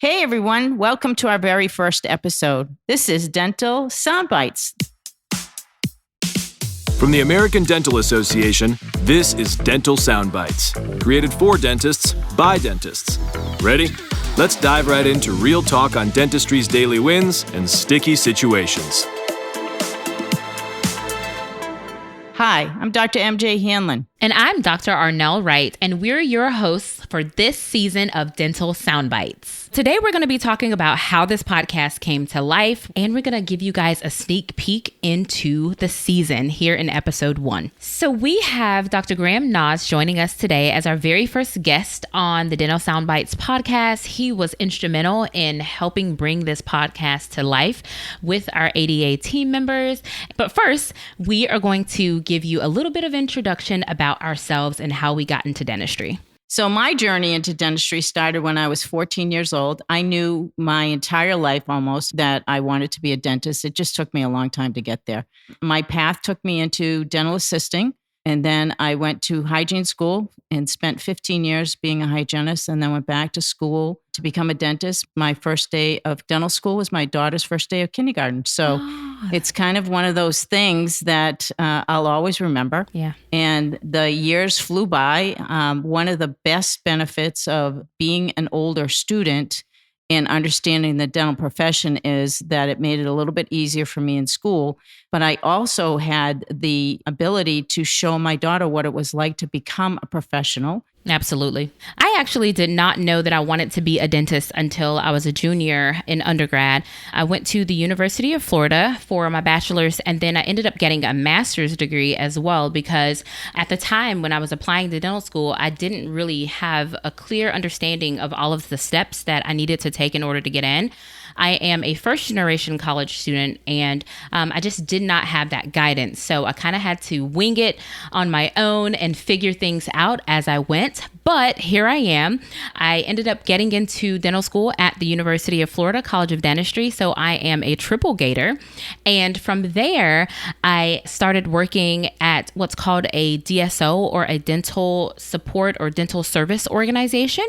Hey everyone, welcome to our very first episode. This is Dental Soundbites. From the American Dental Association, this is Dental Soundbites, created for dentists by dentists. Ready? Let's dive right into real talk on dentistry's daily wins and sticky situations. Hi, I'm Dr. MJ Hanlon. And I'm Dr. ArNelle Wright, and we're your hosts for this season of Dental Soundbites. Today, we're going to be talking about how this podcast came to life, and we're going to give you guys a sneak peek into the season here in episode 1. So we have Dr. Naasz joining us today as our very first guest on the Dental Soundbites podcast. He was instrumental in helping bring this podcast to life with our ADA team members. But first, we are going to give you a little bit of introduction about ourselves and how we got into dentistry. So my journey into dentistry started when I was 14 years old. I knew my entire life almost that I wanted to be a dentist. It just took me a long time to get there. My path took me into dental assisting, and then I went to hygiene school and spent 15 years being a hygienist, and then went back to school to become a dentist. My first day of dental school was my daughter's first day of kindergarten. So it's kind of one of those things that I'll always remember. Yeah. And the years flew by. One of the best benefits of being an older student and understanding the dental profession is that it made it a little bit easier for me in school. But I also had the ability to show my daughter what it was like to become a professional. Absolutely. I actually did not know that I wanted to be a dentist until I was a junior in undergrad. I went to the University of Florida for my bachelor's, and then I ended up getting a master's degree as well, because at the time when I was applying to dental school, I didn't really have a clear understanding of all of the steps that I needed to take in order to get in. I am a first generation college student, and I just did not have that guidance. So I kind of had to wing it on my own and figure things out as I went. But here I am. I ended up getting into dental school at the University of Florida College of Dentistry. So I am a triple gator. And from there, I started working at what's called a DSO, or a dental support or dental service organization.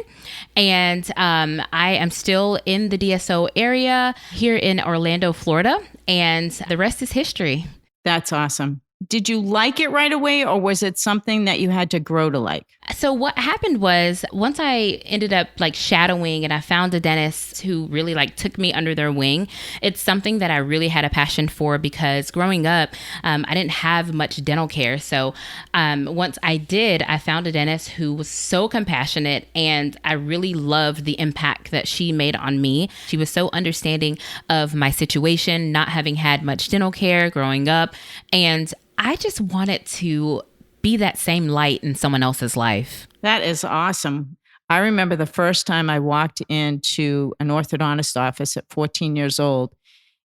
And I am still in the DSO area here in Orlando, Florida. And the rest is history. That's awesome. Did you like it right away, or was it something that you had to grow to like? So what happened was, once I ended up shadowing and I found a dentist who really took me under their wing, it's something that I really had a passion for, because growing up, I didn't have much dental care. So once I did, I found a dentist who was so compassionate, and I really loved the impact that she made on me. She was so understanding of my situation, not having had much dental care growing up. And I just wanted to be that same light in someone else's life. That is awesome. I remember the first time I walked into an orthodontist office at 14 years old,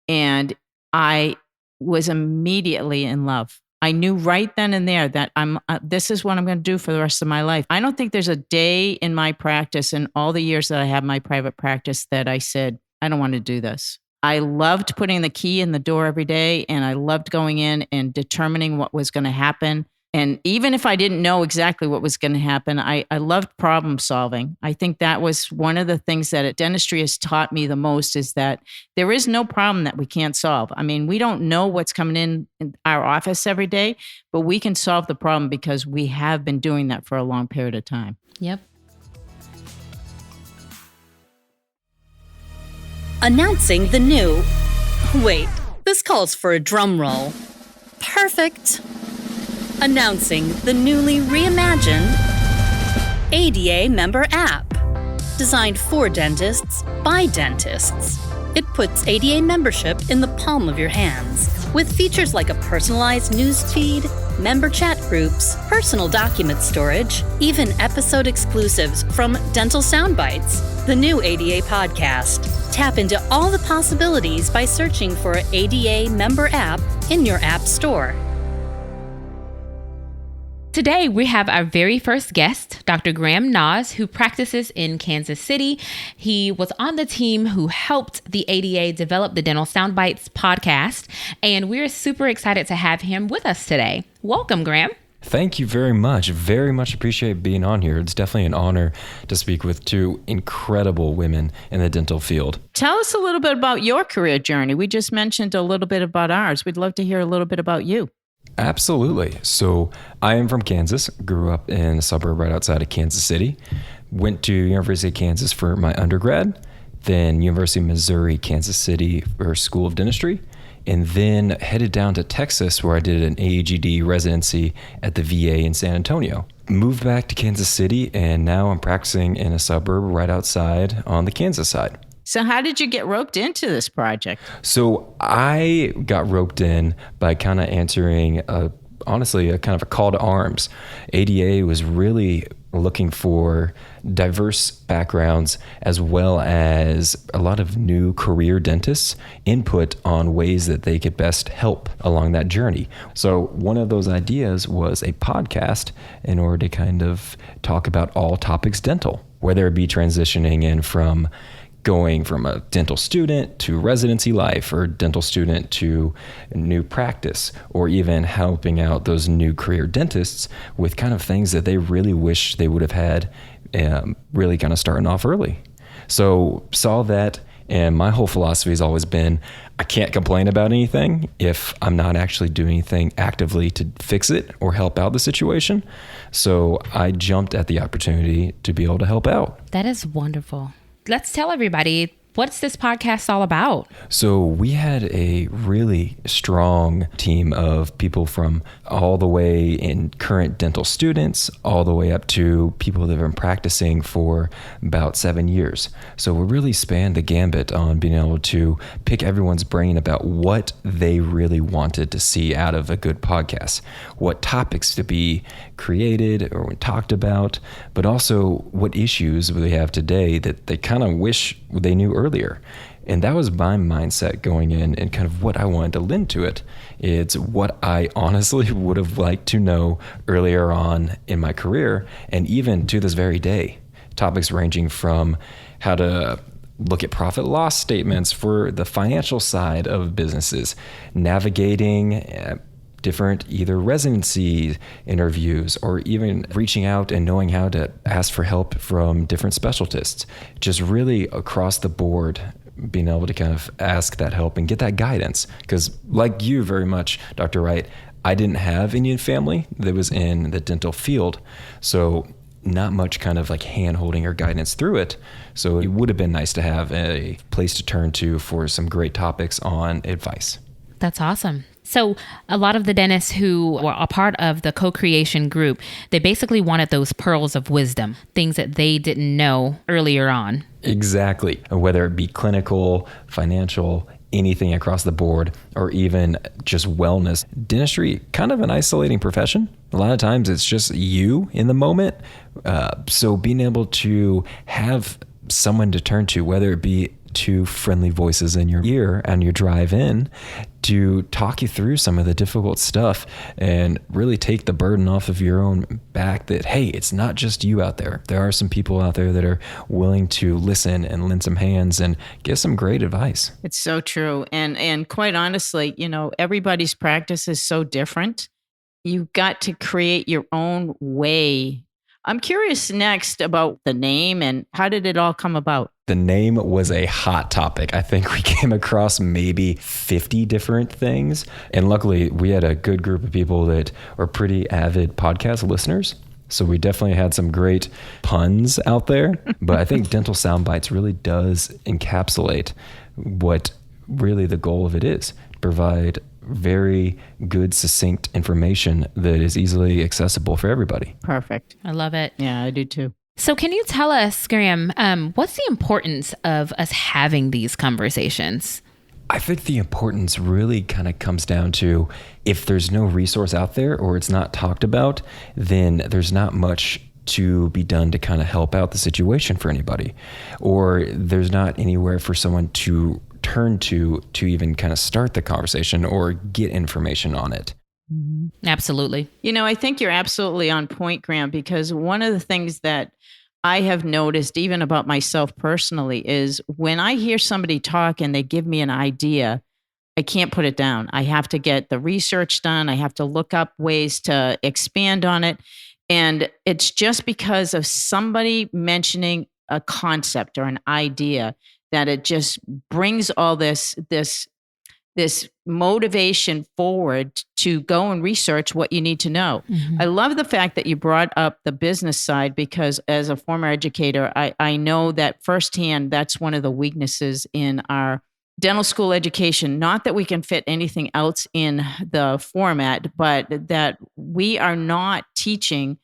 and I was immediately in love. I knew right then and there that this is what I'm going to do for the rest of my life. I don't think there's a day in my practice, in all the years that I have my private practice, that I said, I don't want to do this. I loved putting the key in the door every day, and I loved going in and determining what was going to happen. And even if I didn't know exactly what was going to happen, I loved problem solving. I think that was one of the things that dentistry has taught me the most, is that there is no problem that we can't solve. I mean, we don't know what's coming in our office every day, but we can solve the problem because we have been doing that for a long period of time. Yep. Announcing the new... Wait, this calls for a drum roll. Perfect. Announcing the newly reimagined ADA Member App. Designed for dentists by dentists. It puts ADA membership in the palm of your hands. With features like a personalized news feed, member chat groups, personal document storage, even episode exclusives from Dental Soundbites, the new ADA podcast. Tap into all the possibilities by searching for ADA Member App in your app store. Today, we have our very first guest, Dr. Naasz, who practices in Kansas City. He was on the team who helped the ADA develop the Dental Soundbites podcast, and we're super excited to have him with us today. Welcome, Graham. Thank you very much. Very much appreciate being on here. It's definitely an honor to speak with two incredible women in the dental field. Tell us a little bit about your career journey. We just mentioned a little bit about ours. We'd love to hear a little bit about you. Absolutely. So I am from Kansas, grew up in a suburb right outside of Kansas City, went to University of Kansas for my undergrad, then University of Missouri, Kansas City for School of Dentistry, and then headed down to Texas where I did an AAGD residency at the VA in San Antonio. Moved back to Kansas City, and now I'm practicing in a suburb right outside on the Kansas side. So how did you get roped into this project? So I got roped in by kind of answering honestly, a kind of a call to arms. ADA was really looking for diverse backgrounds as well as a lot of new career dentists input on ways that they could best help along that journey. So one of those ideas was a podcast in order to kind of talk about all topics dental, whether it be transitioning in from going from a dental student to residency life or dental student to new practice, or even helping out those new career dentists with kind of things that they really wish they would have had really kind of starting off early. So saw that, and my whole philosophy has always been, I can't complain about anything if I'm not actually doing anything actively to fix it or help out the situation. So I jumped at the opportunity to be able to help out. That is wonderful. Let's tell everybody, what's this podcast all about? So we had a really strong team of people from all the way in current dental students, all the way up to people that have been practicing for about 7 years. So we really spanned the gambit on being able to pick everyone's brain about what they really wanted to see out of a good podcast, what topics to be created or talked about, but also what issues we have today that they kind of wish they knew earlier. And that was my mindset going in, and kind of what I wanted to lend to it. It's what I honestly would have liked to know earlier on in my career, and even to this very day. Topics ranging from how to look at profit loss statements for the financial side of businesses, navigating different either residency interviews, or even reaching out and knowing how to ask for help from different specialists. Just really across the board, being able to kind of ask that help and get that guidance. Because like you very much, Dr. Wright, I didn't have Indian family that was in the dental field. So not much kind of like hand holding or guidance through it. So it would have been nice to have a place to turn to for some great topics on advice. That's awesome. So a lot of the dentists who were a part of the co-creation group, they basically wanted those pearls of wisdom, things that they didn't know earlier on. Exactly. Whether it be clinical, financial, anything across the board, or even just wellness. Dentistry, kind of an isolating profession. A lot of times it's just you in the moment. So being able to have someone to turn to, whether it be two friendly voices in your ear and your drive in, to talk you through some of the difficult stuff and really take the burden off of your own back that, hey, it's not just you out there. There are some people out there that are willing to listen and lend some hands and give some great advice. It's so true. And quite honestly, everybody's practice is so different. You've got to create your own way. I'm curious next about the name, and how did it all come about? The name was a hot topic. I think we came across maybe 50 different things. And luckily, we had a good group of people that are pretty avid podcast listeners. So we definitely had some great puns out there. But I think Dental Soundbites really does encapsulate what really the goal of it is: provide very good, succinct information that is easily accessible for everybody. Perfect. I love it. Yeah, I do too. So can you tell us, Graham, what's the importance of us having these conversations? I think the importance really kind of comes down to, if there's no resource out there or it's not talked about, then there's not much to be done to kind of help out the situation for anybody, or there's not anywhere for someone to turn to even kind of start the conversation or get information on it. Absolutely. I think you're absolutely on point, Graham, because one of the things that I have noticed even about myself personally is when I hear somebody talk and they give me an idea, I can't put it down. I have to get the research done. I have to look up ways to expand on it. And it's just because of somebody mentioning a concept or an idea that it just brings all this motivation forward to go and research what you need to know. I love the fact that you brought up the business side, because as a former educator, I know that firsthand that's one of the weaknesses in our dental school education. Not that we can fit anything else in the format, but that we are not teaching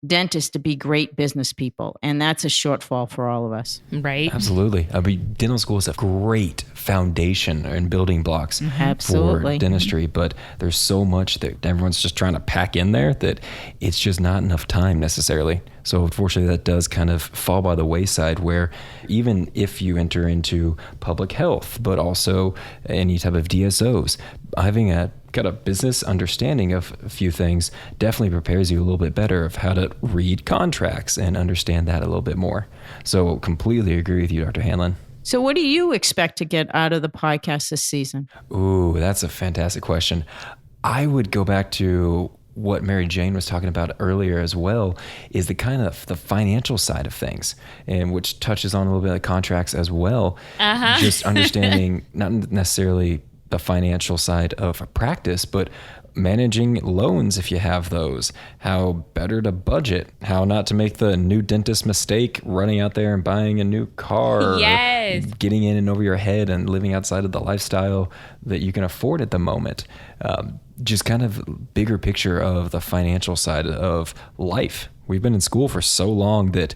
dentists to be great business people. And that's a shortfall for all of us. Right. Absolutely. I mean, dental school is a great foundation and building blocks Absolutely. for dentistry, but there's so much that everyone's just trying to pack in there that it's just not enough time necessarily. So unfortunately, that does kind of fall by the wayside, where even if you enter into public health, but also any type of DSOs, having a kind of business understanding of a few things definitely prepares you a little bit better of how to read contracts and understand that a little bit more. So completely agree with you, Dr. Hanlon. So what do you expect to get out of the podcast this season? Ooh, that's a fantastic question. I would go back to what MaryJane was talking about earlier as well, is the kind of the financial side of things, and which touches on a little bit of contracts as well. Just understanding not necessarily the financial side of a practice, but managing loans if you have those, how better to budget, how not to make the new dentist mistake running out there and buying a new car, Yes. or getting in and over your head and living outside of the lifestyle that you can afford at the moment. Just kind of bigger picture of the financial side of life. We've been in school for so long that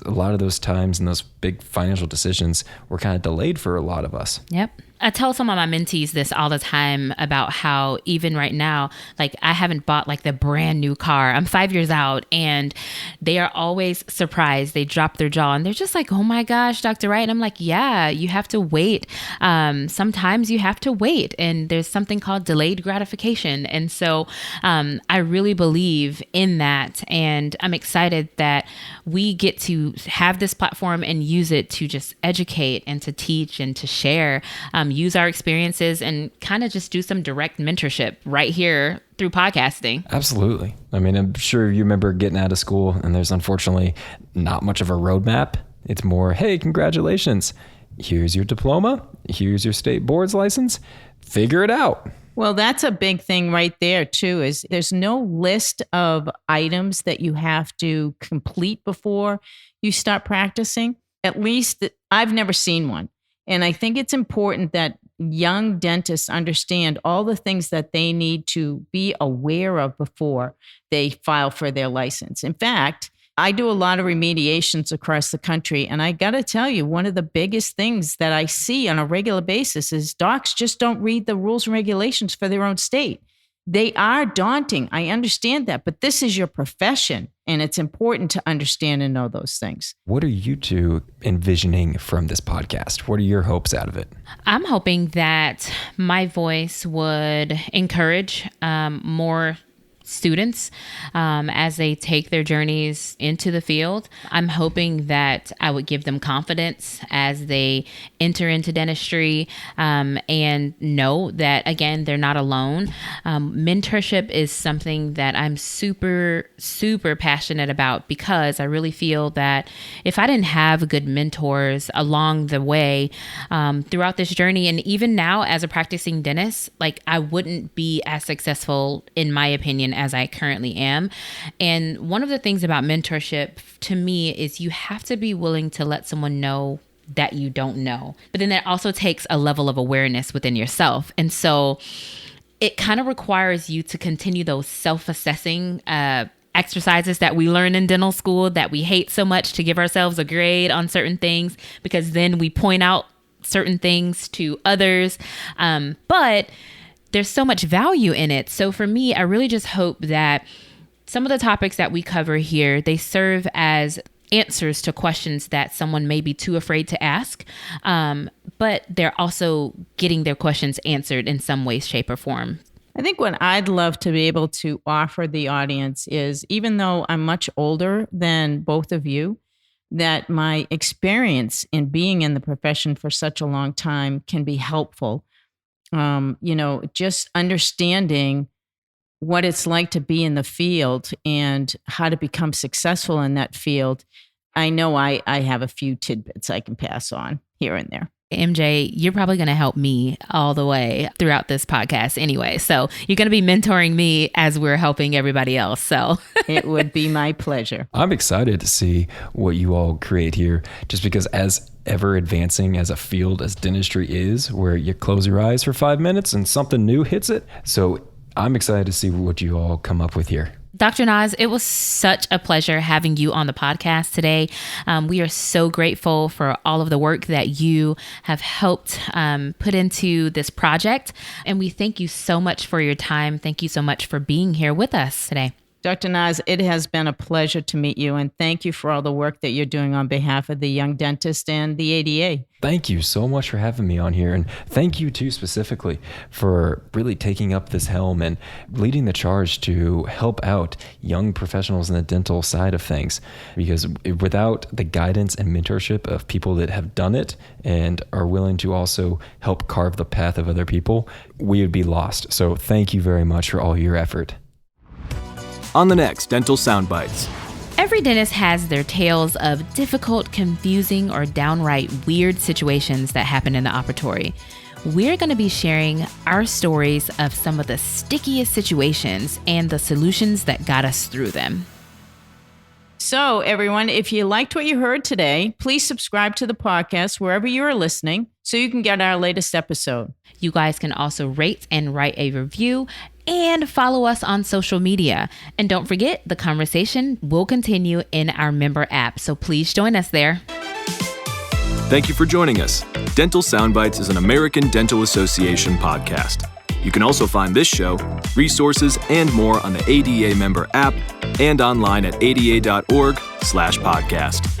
a lot of those times and those big financial decisions were kind of delayed for a lot of us. Yep. I tell some of my mentees this all the time about how even right now, like I haven't bought like the brand new car. I'm 5 years out, and they are always surprised. They drop their jaw and they're just like, oh my gosh, Dr. Wright. And I'm like, yeah, you have to wait. Sometimes you have to wait, and there's something called delayed gratification. And so I really believe in that. And I'm excited that we get to have this platform and use it to just educate and to teach and to share. Use our experiences and kind of just do some direct mentorship right here through podcasting. Absolutely. I mean, I'm sure you remember getting out of school and there's unfortunately not much of a roadmap. It's more, hey, congratulations. Here's your diploma. Here's your state board's license. Figure it out. Well, that's a big thing right there too, is there's no list of items that you have to complete before you start practicing. At least I've never seen one. And I think it's important that young dentists understand all the things that they need to be aware of before they file for their license. In fact, I do a lot of remediations across the country. And I got to tell you, one of the biggest things that I see on a regular basis is docs just don't read the rules and regulations for their own state. They are daunting. I understand that, but this is your profession, and it's important to understand and know those things. What are you two envisioning from this podcast? What are your hopes out of it? I'm hoping that my voice would encourage more students as they take their journeys into the field. I'm hoping that I would give them confidence as they enter into dentistry and know that, again, they're not alone. Mentorship is something that I'm super, super passionate about, because I really feel that if I didn't have good mentors along the way throughout this journey, and even now as a practicing dentist, like I wouldn't be as successful, in my opinion, as I currently am. And one of the things about mentorship to me is you have to be willing to let someone know that you don't know. But then that also takes a level of awareness within yourself. And so it kind of requires you to continue those self-assessing exercises that we learn in dental school that we hate so much, to give ourselves a grade on certain things, because then we point out certain things to others. But there's so much value in it. So for me, I really just hope that some of the topics that we cover here, they serve as answers to questions that someone may be too afraid to ask, but they're also getting their questions answered in some way, shape, or form. I think what I'd love to be able to offer the audience is, even though I'm much older than both of you, that my experience in being in the profession for such a long time can be helpful. just understanding what it's like to be in the field and how to become successful in that field. I know I have a few tidbits I can pass on here and there. MJ, you're probably going to help me all the way throughout this podcast anyway. So you're going to be mentoring me as we're helping everybody else. So it would be my pleasure. I'm excited to see what you all create here, just because as ever advancing as a field as dentistry is, where you close your eyes for 5 minutes and something new hits it. So I'm excited to see what you all come up with here. Dr. Naasz, it was such a pleasure having you on the podcast today. We are so grateful for all of the work that you have helped put into this project. And we thank you so much for your time. Thank you so much for being here with us today. Dr. Naasz, it has been a pleasure to meet you, and thank you for all the work that you're doing on behalf of the young dentist and the ADA. Thank you so much for having me on here, and thank you too specifically for really taking up this helm and leading the charge to help out young professionals in the dental side of things, because without the guidance and mentorship of people that have done it and are willing to also help carve the path of other people, we would be lost. So thank you very much for all your effort. On the next Dental Soundbites. Every dentist has their tales of difficult, confusing, or downright weird situations that happen in the operatory. We're going to be sharing our stories of some of the stickiest situations and the solutions that got us through them. So, everyone, if you liked what you heard today, please subscribe to the podcast wherever you are listening so you can get our latest episode. You guys can also rate and write a review and follow us on social media. And don't forget, the conversation will continue in our member app, so please join us there. Thank you for joining us. Dental Soundbites is an American Dental Association podcast. You can also find this show, resources, and more on the ADA member app and online at ada.org/podcast.